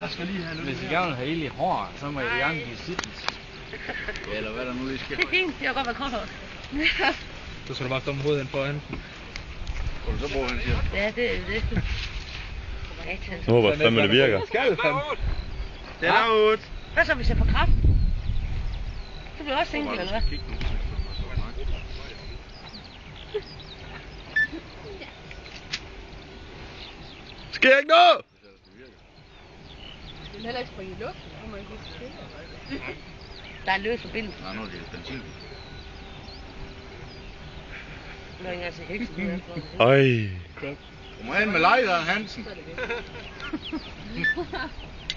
Jeg skal lige have lidt. Hvis I gerne vil have ild i hår, så må I gerne give sittens. Eller hvad der nu lige sker. Det er fint, jeg har godt været korthåret. Så skal du bare komme hovedet ind foran. Kan du så bruge den, siger? Ja, det er det. Jeg håber fandme, det virker. Skal det fandme? Den er ud. Hvad så, hvis jeg får kraft? Så bliver jeg også single, eller hvad? Sker ikke noget? Den heller ikke springe i luften, så man kunne skille. Der er en løs forbindelse. Nej, nu er det benzin. Nu er jeg altså ikke så meget. Øj. Du må hen med lejderen, Hansen.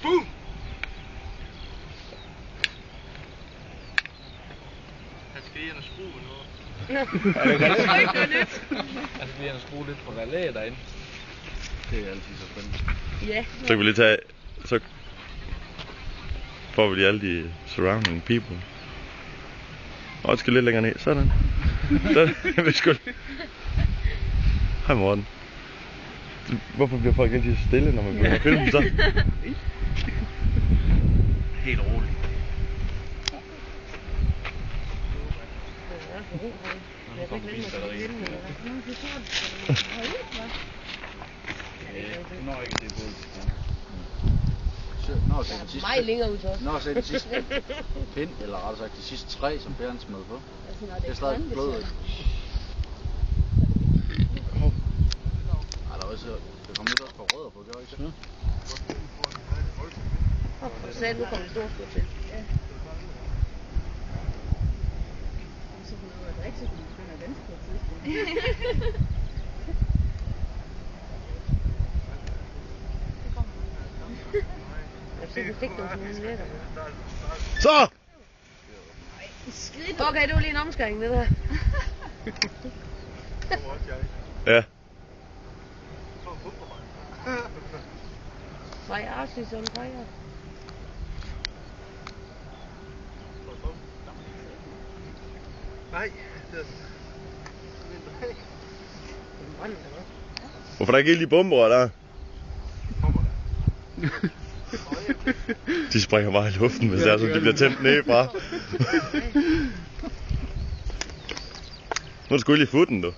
Boom! Han skal ind og skrue noget. Det er ikke noget nyt. Altså lige at skrue lidt på relæet derinde. Det er altid så spændende. Ja. Så kan vi lige tage... Så får vi lige alle de surrounding people. Og skal lidt længere ned. Sådan. Sådan. Vi skulle... Hej Morten. Hvorfor bliver folk altid stille, når man begynder at filme så? Helt roligt. Nu kommer bilbatteriet. Du når ikke det både. Nå, så den sidste Meget længere ud så. Nå, så den sidste pind, eller rettere sagt de sidste 3, som Bjørn smed på. Det er stadig blød. Ej, der er også, det kommer lidt også på rødder på, gør ikke det? Så sagde nu kommer det store skud til. Ja. Så kunne det være rigtig, så kunne du begynde at vente på et tidspunkt. Så vi fik nogle minutter. Så! Okay, det var lige en omskæring, det der. Ja. Fire arses on fire. Nej, det er... Hvorfor er der ikke ild i bomber der? De springer bare i luften, hvis det er sådan, de bliver tændt nedefra. Nu er du sgu lige i futten, du.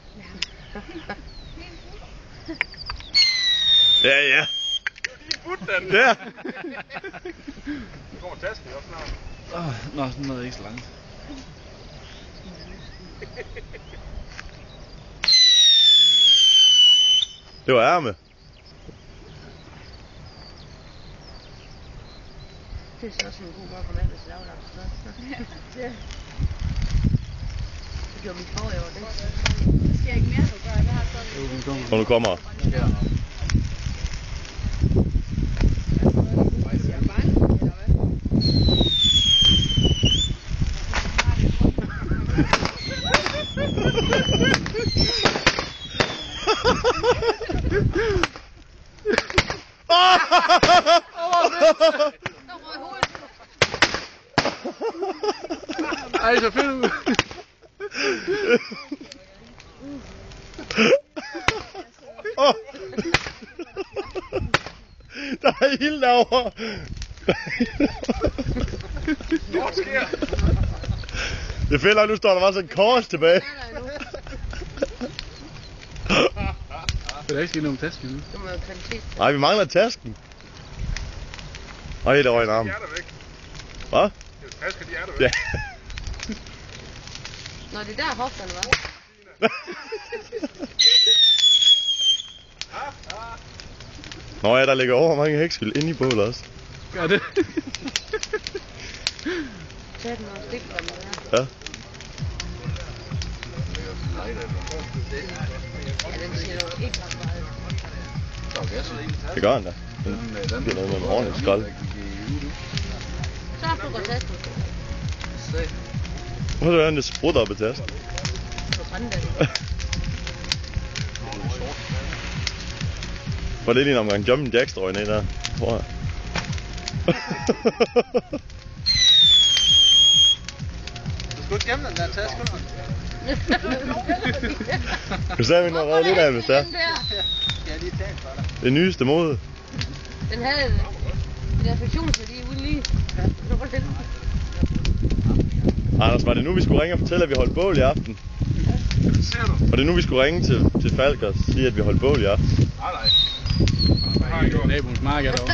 Ja, ja. Ja. Nu kommer tasken også snart. Nå, sådan noget ikke så langt. Det var ærme. Det er så også en god måde at komme af med sit aflagt så. Ja. Det gjorde min forrige år, det. Der sker ikke mere, du gør. Jeg har sådan... Og nu kommer. Ja. Jeg er bange, eller hvad? Ej, så fedt ud. Der er ild derovre. Hvad sker? Det er fedt, at nu står der bare sådan en kors tilbage. Der er ikke sket nogen taske nu. Det må jo kvalitet. Nej, vi mangler tasken. Ej, der var en arm. De er der væk. Hvad? Tasker, de er der væk. Ja. Nå, det er der hofterne var. Nå ja, der ligger over mange hækskyld inde i bålet også. Gør det. Tag den og stik den der. Ja. Ja, den siger jo ikke ret meget. Det gør han da. Den bliver noget med en ordentlig skold. Så har du godt tasken. Hvor er det, hvordan det sprutter op i tasken? På fanden Var det lige en omgang Jumping Jacks, der røg ned der? Tror jeg. Du skulle ikke gemme den der taske, eller? Du sagde, vi nåede redde lidt af, hvis det er. Den der. Ja, lige talt for dig. Det nyeste mode. Den havde Attraktionsværdi uden lige. Anders, var det nu vi skulle ringe og fortælle at vi holdt bål i aften? Hvad ser du? Var det nu vi skulle ringe til Falk og sige at vi holdt bål i aften? Nej. Naboens marked derovre.